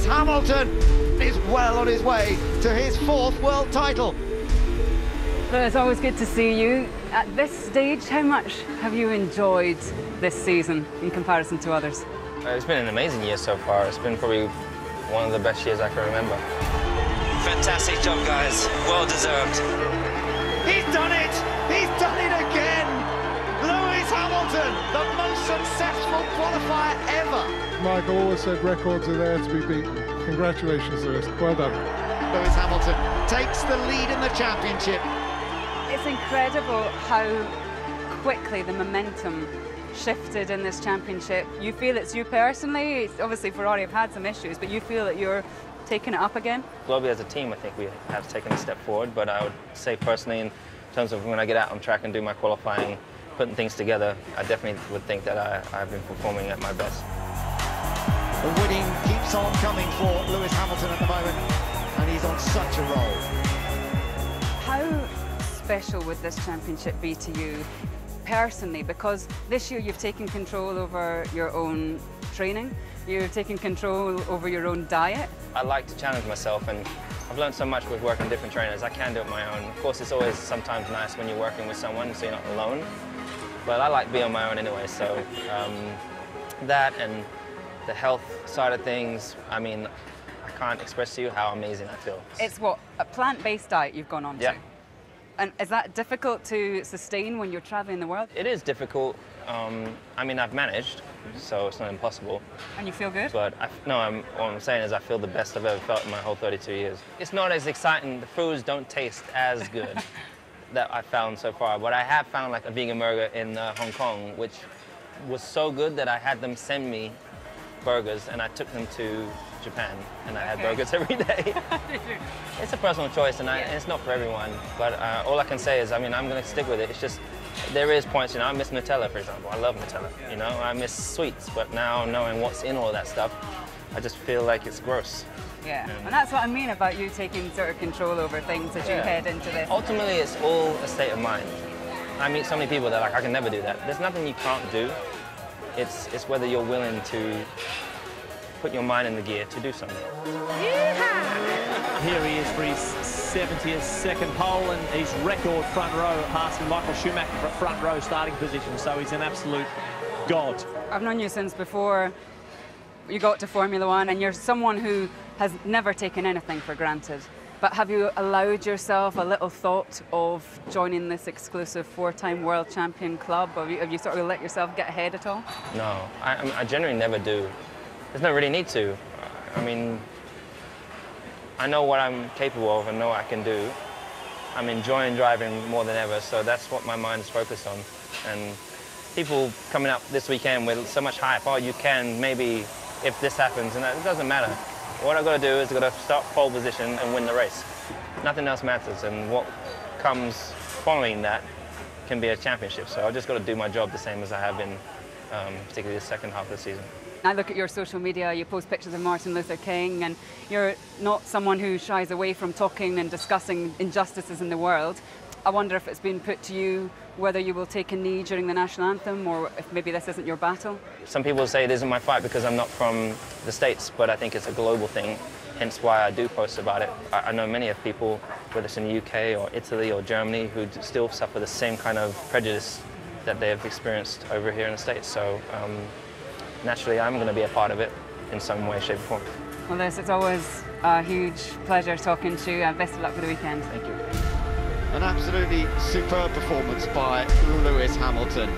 Hamilton is well on his way to his 4th world title. Well, it's always good to see you. At this stage, how much have you enjoyed this season in comparison to others? It's been an amazing year so far. It's been probably one of the best years I can remember. Fantastic job, guys. Well deserved. He's done it! He's done it again! Lewis Hamilton, the most successful qualifier ever. Michael always said records are there to be beaten. Congratulations, Lewis. Well done. Lewis Hamilton takes the lead in the championship. It's incredible how quickly the momentum shifted in this championship. You feel it's you personally. It's obviously Ferrari have had some issues, but you feel that you're taking it up again? Globally as a team, I think we have taken a step forward, but I would say personally, in terms of when I get out on track and do my qualifying, putting things together, I definitely would think that I've been performing at my best. The winning keeps on coming for Lewis Hamilton at the moment, and he's on such a roll. How special would this championship be to you personally? Because this year you've taken control over your own training, you've taken control over your own diet. I like to challenge myself, and I've learned so much with working with different trainers. I can do it on my own. Of course, it's always sometimes nice when you're working with someone so you're not alone, but I like being on my own anyway, so that and the health side of things, I mean, I can't express to you how amazing I feel. It's what, a plant-based diet you've gone on to? Yeah. And is that difficult to sustain when you're traveling the world? It is difficult. I mean, I've managed, so it's not impossible. And you feel good? But what I'm saying is I feel the best I've ever felt in my whole 32 years. It's not as exciting. The foods don't taste as good that I've found so far. But I have found like a vegan burger in Hong Kong, which was so good that I had them send me burgers, and I took them to Japan, and I had burgers every day. It's a personal choice, and it's not for everyone. But all I can say is, I mean, I'm going to stick with it. It's just, there is points, you know, I miss Nutella, for example. I love Nutella, you know. I miss sweets, but now knowing what's in all that stuff, I just feel like it's gross. Yeah, and that's what I mean about you taking sort of control over things as you head into this. Ultimately, it's all a state of mind. I meet so many people that are like, I can never do that. There's nothing you can't do. It's whether you're willing to put your mind in the gear to do something. Yeehaw! Here he is for his 70th second pole, and his record front row, passing Michael Schumacher for front row starting position, so he's an absolute god. I've known you since before you got to Formula One, and you're someone who has never taken anything for granted. But have you allowed yourself a little thought of joining this exclusive 4-time world champion club? Have you sort of let yourself get ahead at all? No, I generally never do. There's no really need to. I mean, I know what I'm capable of and know what I can do. I'm enjoying driving more than ever, so that's what my mind is focused on. And people coming up this weekend with so much hype, oh, you can maybe if this happens, and it doesn't matter. What I've got to do is I've got to start pole position and win the race. Nothing else matters, and what comes following that can be a championship. So I've just got to do my job the same as I have been, particularly the second half of the season. I look at your social media, you post pictures of Martin Luther King, and you're not someone who shies away from talking and discussing injustices in the world. I wonder if it's been put to you whether you will take a knee during the national anthem, or if maybe this isn't your battle? Some people say it isn't my fight because I'm not from the States, but I think it's a global thing, hence why I do post about it. I know many of people, whether it's in the UK or Italy or Germany, who still suffer the same kind of prejudice that they have experienced over here in the States. So naturally, I'm going to be a part of it in some way, shape, or form. Well, Lewis, it's always a huge pleasure talking to you, and best of luck for the weekend. Thank you. An absolutely superb performance by Lewis Hamilton.